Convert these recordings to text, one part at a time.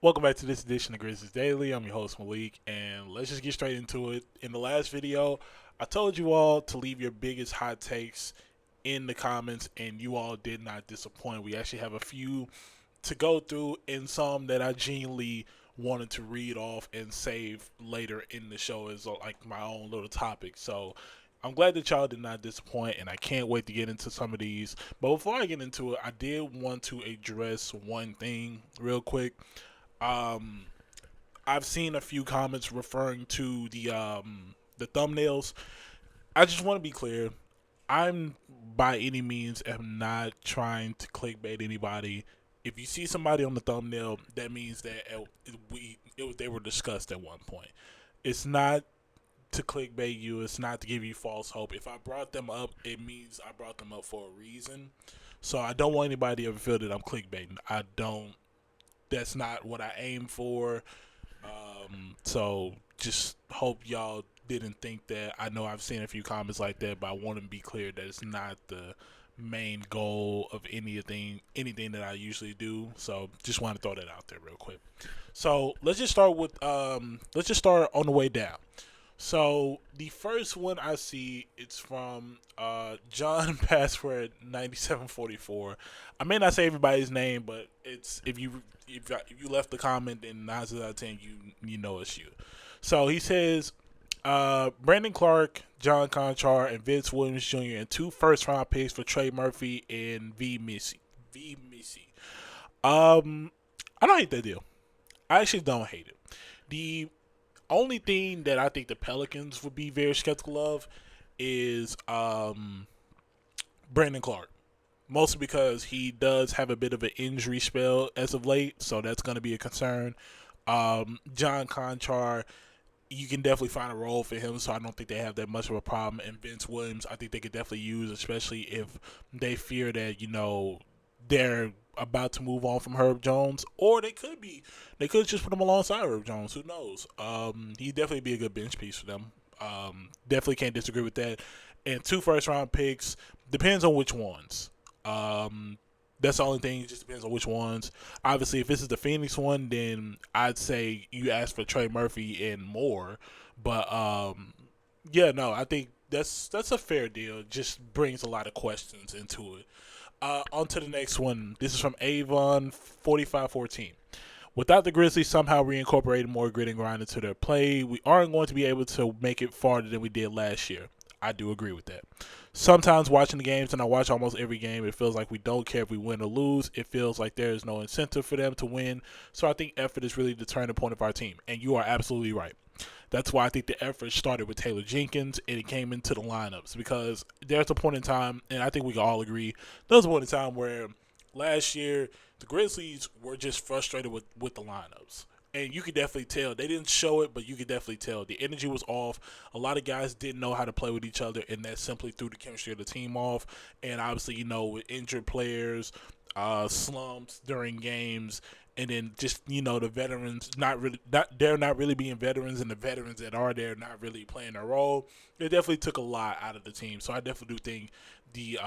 Welcome back to this edition of Grizzlies Daily. I'm your host Melek, and let's just get straight into it. In the last video, I told you all to leave your biggest hot takes in the comments, and you all did not disappoint. We actually have a few to go through, and some that I genuinely wanted to read off and save later in the show as like my own little topic. So I'm glad that y'all did not disappoint, and I can't wait to get into some of these. But before I get into it, I did want to address one thing real quick. Um, I've seen a few comments referring to the thumbnails. I just want to be clear. I'm by any means am not trying to clickbait anybody. If you see somebody on the thumbnail, that means that they were discussed at one point. It's not to clickbait you. It's not to give you false hope. If I brought them up, it means I brought them up for a reason. So I don't want anybody to ever feel that I'm clickbaiting. I don't. That's not what I aim for. So just hope y'all didn't think that. I know I've seen a few comments like that, but I want to be clear that it's not the main goal of anything that I usually do. So just want to throw that out there real quick. So let's just start on the way down. So the first one I see, it's from John Password 9744. I may not say everybody's name, but it's if you left the comment, then 9 out of 10 you know it's you. So he says Brandon Clark, John Conchar, and Vince Williams Jr. and 2 first-round picks for Trey Murphy and V Missy. I don't hate that deal. I actually don't hate it. The only thing that I think the Pelicans would be very skeptical of is Brandon Clark. Mostly because he does have a bit of an injury spell as of late, so that's going to be a concern. John Conchar, you can definitely find a role for him, so I don't think they have that much of a problem. And Vince Williams, I think they could definitely use, especially if they fear that, they're about to move on from Herb Jones, or they could just put him alongside Herb Jones. Who knows? He'd definitely be a good bench piece for them. Definitely can't disagree with that. And 2 first-round picks, depends on which ones. That's the only thing. It just depends on which ones. Obviously, if this is the Phoenix one, then I'd say you ask for Trey Murphy and more. But I think that's a fair deal. It just brings a lot of questions into it. On to the next one. This is from Avon 4514. Without the Grizzlies somehow reincorporating more grit and grind into their play, we aren't going to be able to make it farther than we did last year. I do agree with that. Sometimes watching the games, and I watch almost every game, it feels like we don't care if we win or lose. It feels like there is no incentive for them to win. So I think effort is really the turning point of our team. And you are absolutely right. That's why I think the effort started with Taylor Jenkins and it came into the lineups, because there's a point in time, and I think we can all agree, there was a point in time where last year the Grizzlies were just frustrated with the lineups. And you could definitely tell. They didn't show it, but you could definitely tell. The energy was off. A lot of guys didn't know how to play with each other, and that simply threw the chemistry of the team off. And obviously, with injured players, slumps during games, and then just, the veterans they're not really being veterans, and the veterans that are there not really playing their role. It definitely took a lot out of the team. So I definitely do think the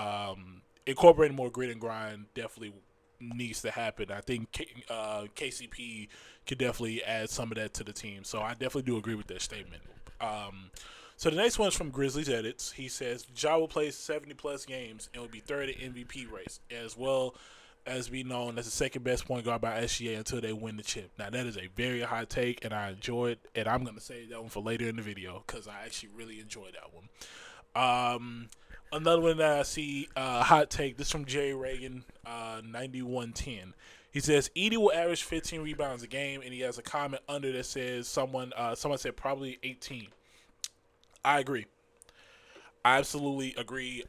incorporating more grit and grind definitely needs to happen. I think KCP could definitely add some of that to the team. So I definitely do agree with that statement. So the next one is from Grizzlies Edits. He says, Ja will play 70-plus games and will be third in MVP race, as well as be known as the second best point guard by SGA until they win the chip. Now, that is a very hot take, and I enjoy it, and I'm going to save that one for later in the video because I actually really enjoy that one. Another one that I see, hot take, this is from Jerry Reagan, 9110. He says, Edie will average 15 rebounds a game, and he has a comment under that says someone said probably 18. I agree. I absolutely agree.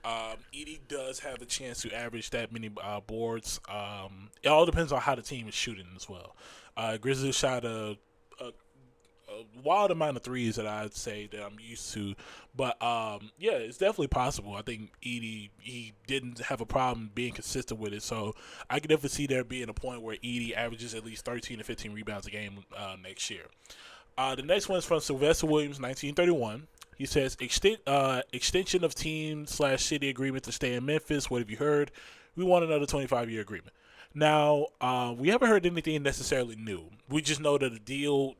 Edie does have a chance to average that many boards. It all depends on how the team is shooting as well. Grizzlies shot a wild amount of threes that I'd say that I'm used to. But, it's definitely possible. I think Edie, he didn't have a problem being consistent with it. So I can definitely see there being a point where Edie averages at least 13 to 15 rebounds a game next year. The next one is from Sylvester Williams, 1931. He says, extension of team/city agreement to stay in Memphis. What have you heard? We want another 25-year agreement. Now, we haven't heard anything necessarily new. We just know that the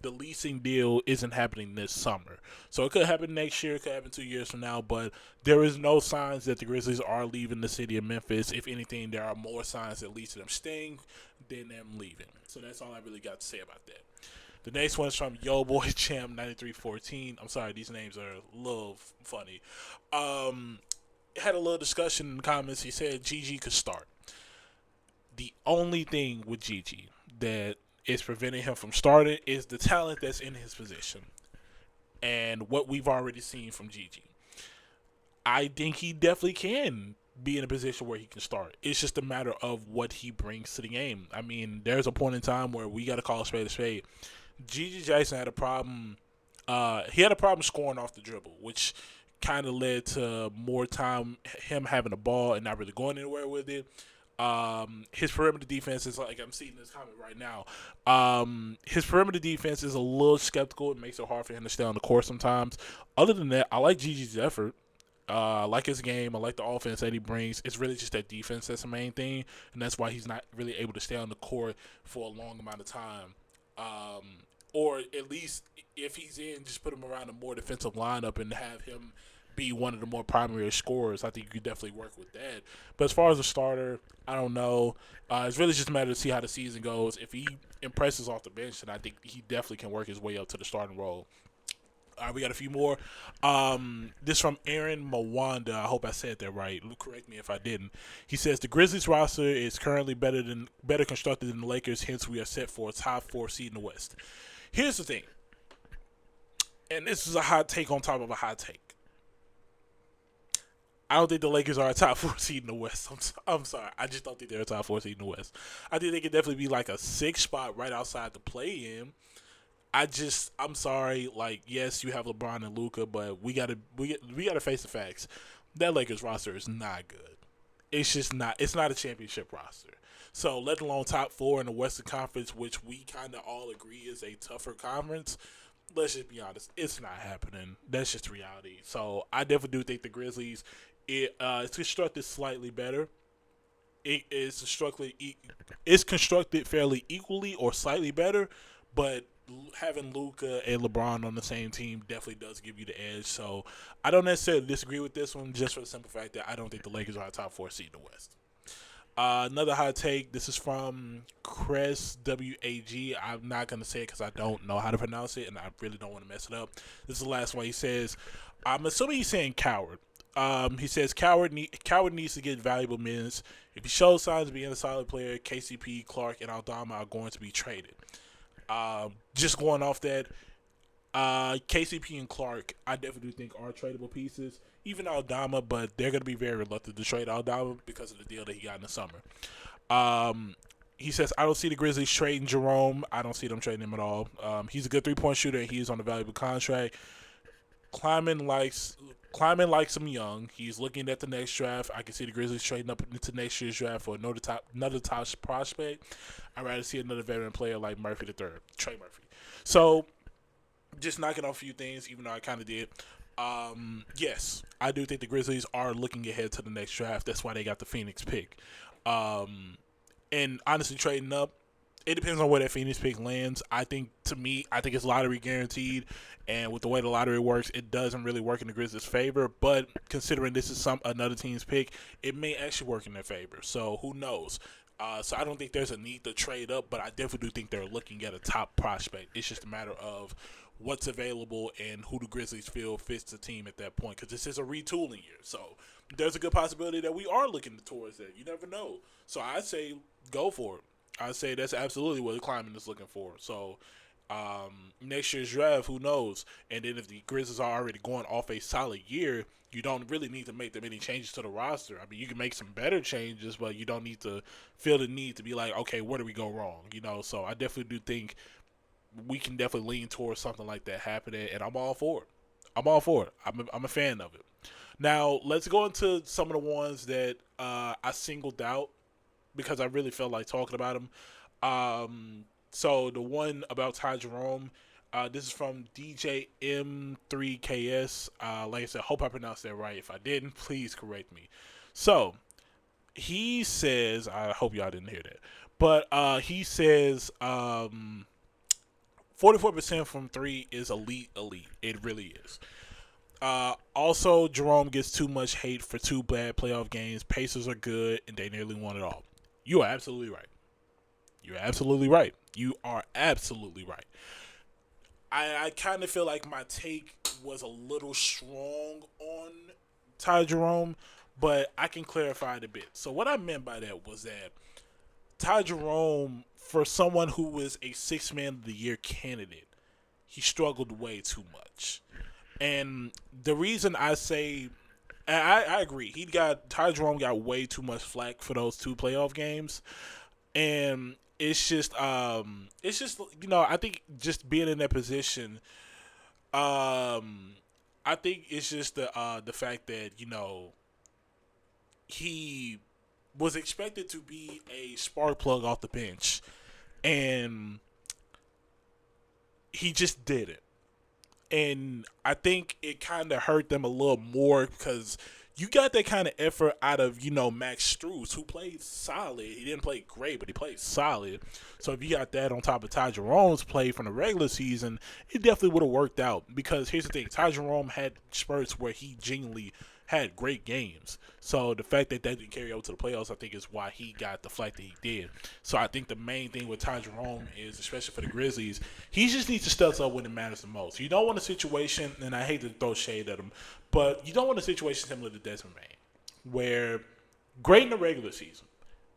leasing deal isn't happening this summer. So it could happen next year, it could happen 2 years from now, but there is no signs that the Grizzlies are leaving the city of Memphis. If anything, there are more signs that lead to them staying than them leaving. So that's all I really got to say about that. The next one is from Yo Boy Champ 9314. I'm sorry, these names are a little funny. Had a little discussion in the comments. He said Gigi could start. The only thing with Gigi that is preventing him from starting is the talent that's in his position and what we've already seen from Gigi. I think he definitely can be in a position where he can start. It's just a matter of what he brings to the game. I mean, there's a point in time where we got to call a spade a spade. Gigi Jackson had a problem. He had a problem scoring off the dribble, which kind of led to more time him having the ball and not really going anywhere with it. His perimeter defense is like I'm seeing this comment right now. His perimeter defense is a little skeptical. It makes it hard for him to stay on the court sometimes. Other than that, I like Gigi's effort. I like his game. I like the offense that he brings. It's really just that defense that's the main thing, and that's why he's not really able to stay on the court for a long amount of time. Or at least if he's in, just put him around a more defensive lineup and have him be one of the more primary scorers. I think you could definitely work with that. But as far as a starter, I don't know. It's really just a matter to see how the season goes. If he impresses off the bench, then I think he definitely can work his way up to the starting role. All right, we got a few more. This from Aaron Mwanda. I hope I said that right. Correct me if I didn't. He says the Grizzlies roster is currently better constructed than the Lakers. Hence, we are set for a top 4 seed in the West. Here's the thing, and this is a hot take on top of a hot take. I don't think the Lakers are a top 4 seed in the West. I'm sorry. I just don't think they're a top 4 seed in the West. I think they could definitely be like a 6 spot right outside the play-in. I'm sorry. Like, yes, you have LeBron and Luka, but we gotta face the facts. That Lakers roster is not good. It's just not. It's not a championship roster. So, let alone top 4 in the Western Conference, which we kind of all agree is a tougher conference. Let's just be honest. It's not happening. That's just reality. So, I definitely do think the Grizzlies, it's constructed slightly better. It's constructed fairly equally or slightly better, but having Luka and LeBron on the same team definitely does give you the edge. So I don't necessarily disagree with this one, just for the simple fact that I don't think the Lakers are a top 4 seed in the West. Another hot take. This is from Chris WAG. I'm not gonna say it because I don't know how to pronounce it, and I really don't want to mess it up. This is the last one. He says, "I'm assuming he's saying coward." He says Coward needs to get valuable minutes. If he shows signs of being a solid player, KCP, Clark, and Aldama are going to be traded. Just going off that, KCP and Clark, I definitely do think are tradable pieces. Even Aldama, but they're going to be very reluctant to trade Aldama because of the deal that he got in the summer. He says, I don't see the Grizzlies trading Jerome. I don't see them trading him at all. He's a good three-point shooter, and he is on a valuable contract. Kleiman likes him young. He's looking at the next draft. I can see the Grizzlies trading up into next year's draft for another top prospect. I'd rather see another veteran player like Murphy III, Trey Murphy. So, just knocking off a few things, even though I kind of did. Yes, I do think the Grizzlies are looking ahead to the next draft. That's why they got the Phoenix pick. And honestly, trading up, it depends on where that Phoenix pick lands. I think it's lottery guaranteed, and with the way the lottery works, it doesn't really work in the Grizzlies' favor. But considering this is another team's pick, it may actually work in their favor. So who knows? So I don't think there's a need to trade up, but I definitely do think they're looking at a top prospect. It's just a matter of what's available and who the Grizzlies feel fits the team at that point, because this is a retooling year. So there's a good possibility that we are looking towards that. You never know. So I say go for it. I say that's absolutely what the Kleiman is looking for. So next year's draft, who knows? And then if the Grizzlies are already going off a solid year, you don't really need to make that many changes to the roster. I mean, you can make some better changes, but you don't need to feel the need to be like, okay, where do we go wrong? So I definitely do think we can definitely lean towards something like that happening, and I'm all for it. I'm a fan of it. Now, let's go into some of the ones that I singled out because I really felt like talking about them. So the one about Ty Jerome, this is from DJ M3KS. Like I said, hope I pronounced that right. If I didn't, please correct me. So he says, I hope y'all didn't hear that, but he says 44% from three is elite. It really is. Also, Jerome gets too much hate for two bad playoff games. Pacers are good, and they nearly won it all. You are absolutely right. You're absolutely right. You are absolutely right. I kind of feel like my take was a little strong on Ty Jerome, but I can clarify it a bit. So what I meant by that was that Ty Jerome, for someone who was a six-man of the year candidate, he struggled way too much. And the reason I say, I agree, Ty Jerome got way too much flack for those two playoff games, and it's just I think just being in that position, I think it's just the fact that he was expected to be a spark plug off the bench, and he just didn't. And I think it kind of hurt them a little more because you got that kind of effort out of Max Strus, who played solid. He didn't play great, but he played solid. So if you got that on top of Ty Jerome's play from the regular season, it definitely would have worked out. Because here's the thing: Ty Jerome had spurts where he genuinely had great games. So the fact that didn't carry over to the playoffs, I think, is why he got the flack that he did. So I think the main thing with Ty Jerome is, especially for the Grizzlies, he just needs to step up when it matters the most. You don't want a situation, and I hate to throw shade at him, but you don't want a situation similar to Desmond Bain, where great in the regular season,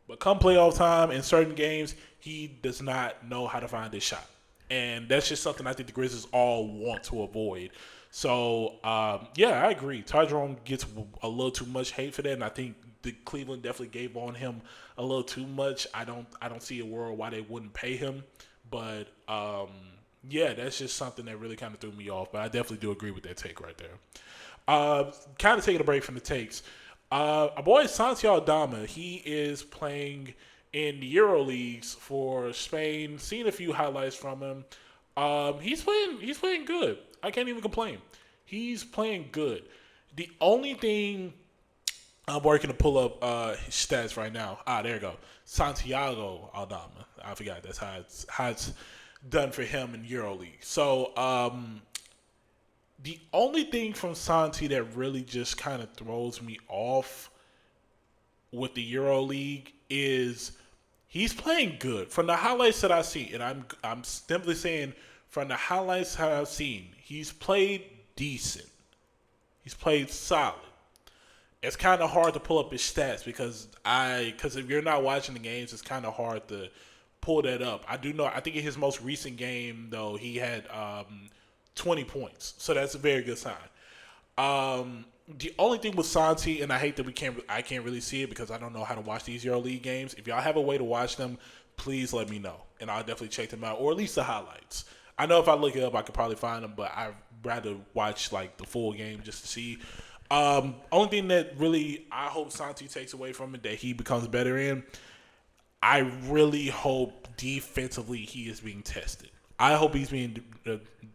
but come playoff time in certain games, he does not know how to find his shot. And that's just something I think the Grizzlies all want to avoid. So, yeah, I agree. Ty Jerome gets a little too much hate for that, and I think the Cleveland definitely gave on him a little too much. I don't see a world why they wouldn't pay him, but yeah, that's just something that really kind of threw me off. But I definitely do agree with that take right there. Kind of taking a break from the takes. Our boy Santi Aldama, he is playing in the EuroLeagues for Spain. Seen a few highlights from him. He's playing good. I can't even complain. He's playing good. The only thing I'm working to pull up his stats right now. There you go. Santiago Aldama. I forgot that's how it's done for him in EuroLeague. So the only thing from Santi that really just kind of throws me off with the EuroLeague is he's playing good. From the highlights that I see, and I'm simply saying from the highlights that I've seen, he's played decent. He's played solid. It's kind of hard to pull up his stats because if you're not watching the games, it's kind of hard to pull that up. I do know. I think in his most recent game though, he had 20 points, so that's a very good sign. The only thing with Santi, and I hate that I can't really see it because I don't know how to watch these EuroLeague games. If y'all have a way to watch them, please let me know, and I'll definitely check them out, or at least the highlights. I know if I look it up, I could probably find them, but I'd rather watch like the full game just to see. Only thing that really I hope Santi takes away from it that he becomes better in, I really hope defensively he is being tested. I hope he's being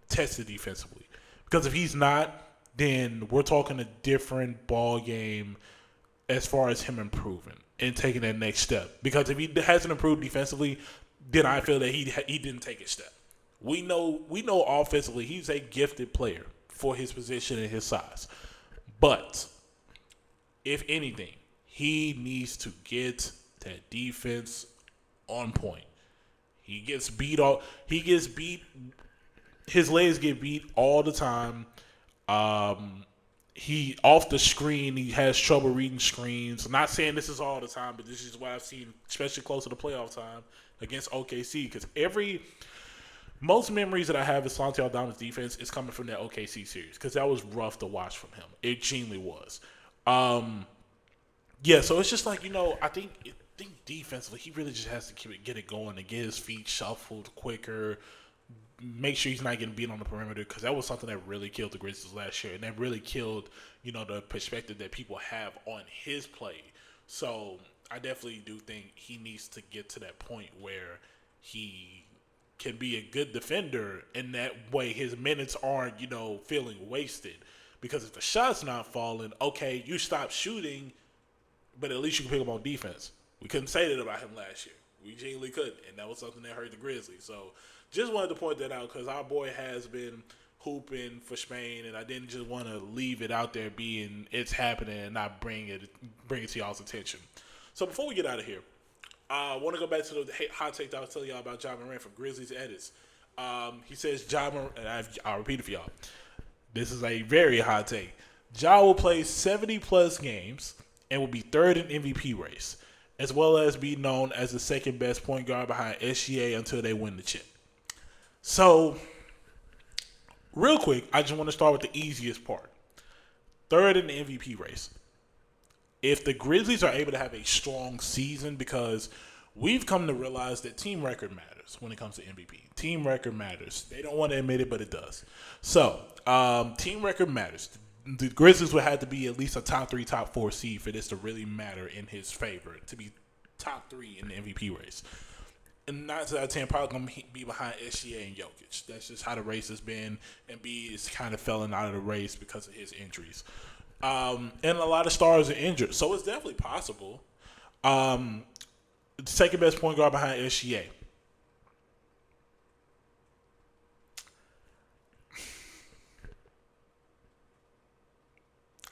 tested defensively, because if he's not, then we're talking a different ball game as far as him improving and taking that next step. Because if he hasn't improved defensively, then I feel that he didn't take a step. We know offensively he's a gifted player for his position and his size. But if anything, he needs to get that defense on point. He gets beat. His legs get beat all the time. He off the screen, he has trouble reading screens. I'm not saying this is all the time, but this is what I've seen, especially close to the playoff time against OKC. Because most memories that I have of Santi Aldama's defense is coming from that OKC series, because that was rough to watch from him. It genuinely was. Yeah, so it's just like, I think defensively he really just has to get it going and get his feet shuffled quicker. Make sure he's not getting beat on the perimeter, because that was something that really killed the Grizzlies last year, and that really killed, the perspective that people have on his play. So I definitely do think he needs to get to that point where he can be a good defender, and that way his minutes aren't, feeling wasted. Because if the shot's not falling, okay, you stop shooting, but at least you can pick him on defense. We couldn't say that about him last year. We genuinely couldn't, and that was something that hurt the Grizzlies. So just wanted to point that out because our boy has been hooping for Spain, and I didn't just want to leave it out there being it's happening and not bring it to y'all's attention. So before we get out of here, I want to go back to the hot take that I was telling y'all about Ja Morant from Grizzlies Edits. He says Ja Morant, and I'll repeat it for y'all. This is a very hot take. Ja will play 70-plus games and will be third in MVP race, as well as be known as the second best point guard behind SGA until they win the chip. So, real quick, I just want to start with the easiest part. Third in the MVP race. If the Grizzlies are able to have a strong season, because we've come to realize that team record matters when it comes to MVP. Team record matters. They don't want to admit it, but it does. So, team record matters. The Grizzlies would have to be at least a top 3, top 4 seed for this to really matter in his favor, to be top 3 in the MVP race. And 9 out of 10 probably going to be behind SGA and Jokic. That's just how the race has been, and B is kind of falling out of the race because of his injuries. And a lot of stars are injured, so it's definitely possible. The second best point guard behind SGA.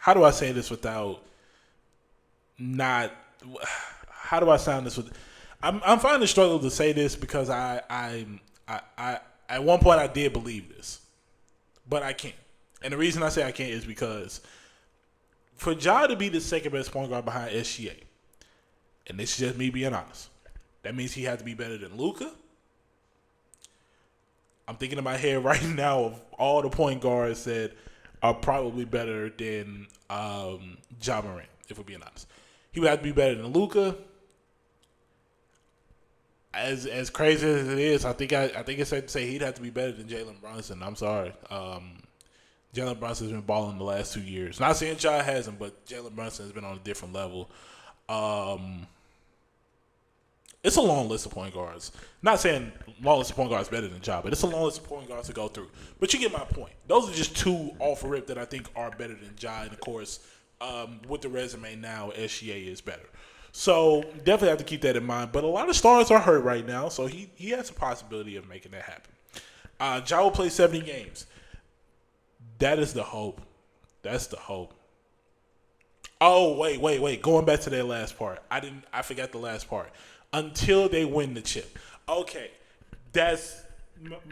How do I say this without not? How do I sound this with? I'm finding a struggle to say this because I at one point I did believe this, but I can't. And the reason I say I can't is because for Ja to be the second best point guard behind SGA, and this is just me being honest, that means he has to be better than Luka. I'm thinking in my head right now of all the point guards that are probably better than Ja Morant, if we're being honest. He would have to be better than Luka. As crazy as it is, I think it's safe to say he'd have to be better than Jalen Brunson. I'm sorry. Jalen Brunson's been balling the last 2 years. Not saying Ja hasn't, but Jalen Brunson has been on a different level. It's a long list of point guards. Not saying long list of point guards better than Ja, but it's a long list of point guards to go through. But you get my point. Those are just two off the rip that I think are better than Ja. And, of course, with the resume now, SGA is better. So definitely have to keep that in mind. But a lot of stars are hurt right now, so he has a possibility of making that happen. Ja will play 70 games. That is the hope. That's the hope. Oh, wait. Going back to that last part. I forgot the last part. Until they win the chip. Okay. That's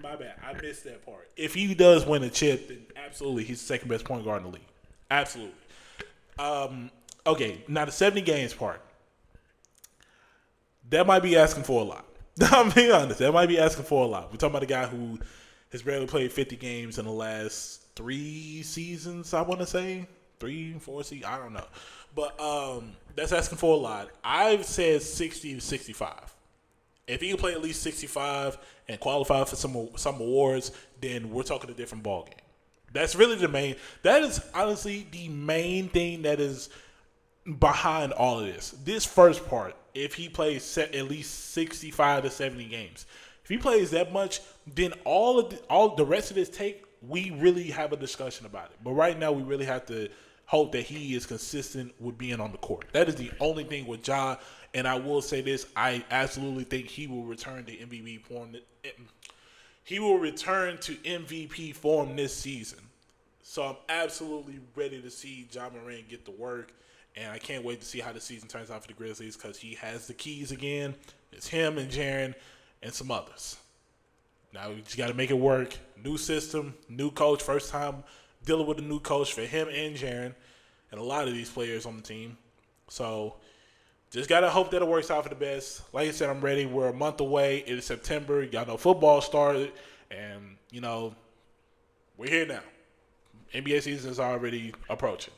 my bad. I missed that part. If he does win a chip, then absolutely he's the second best point guard in the league. Absolutely. Okay, now the 70 games part. That might be asking for a lot. I'm being honest. That might be asking for a lot. We're talking about a guy who has barely played 50 games in the last 3 seasons, I want to say. 3, 4 seasons. I don't know. But that's asking for a lot. I've said 60 to 65. If he can play at least 65 and qualify for some awards, then we're talking a different ballgame. That's really the main. That is honestly the main thing that is behind all of this. This first part, if he plays at least 65 to 70 games, if he plays that much, then all the rest of this take, we really have a discussion about it. But right now, we really have to hope that he is consistent with being on the court. That is the only thing with Ja. And I will say this: I absolutely think he will return to MVP form. He will return to MVP form this season. So I'm absolutely ready to see Ja Morant get to work. And I can't wait to see how the season turns out for the Grizzlies because he has the keys again. It's him and Jaren and some others. Now we just got to make it work. New system, new coach, first time dealing with a new coach for him and Jaren and a lot of these players on the team. So just got to hope that it works out for the best. Like I said, I'm ready. We're a month away. It is September. Y'all know football started. And, we're here now. NBA season is already approaching.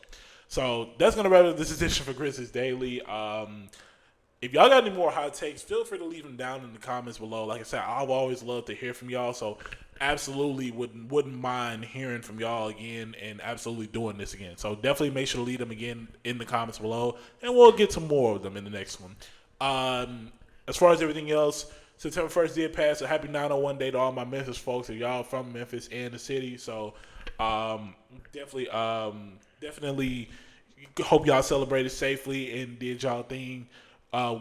So that's going to wrap up this edition for Grizzlies Daily. If y'all got any more hot takes, feel free to leave them down in the comments below. Like I said, I've always loved to hear from y'all. So absolutely wouldn't mind hearing from y'all again and absolutely doing this again. So definitely make sure to leave them again in the comments below. And we'll get some more of them in the next one. As far as everything else, September 1st did pass. A happy 901 day to all my Memphis folks. If y'all from Memphis and the city. So definitely hope y'all celebrated safely and did y'all thing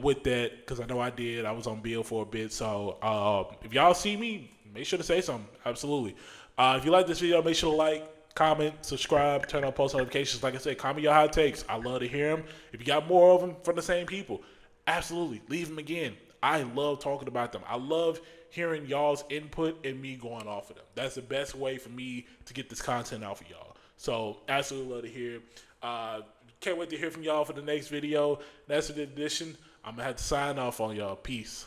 with that, because I know I did. I was on bill for a bit. So if y'all see me, make sure to say something. Absolutely. If you like this video, make sure to like, comment, subscribe, turn on post notifications. Like I said, comment your hot takes. I love to hear them. If you got more of them from the same people, absolutely, leave them again. I love talking about them. I love hearing y'all's input and me going off of them. That's the best way for me to get this content out for y'all. So absolutely love to hear. Can't wait to hear from y'all for the next video. That's an edition. I'm going to have to sign off on y'all. Peace.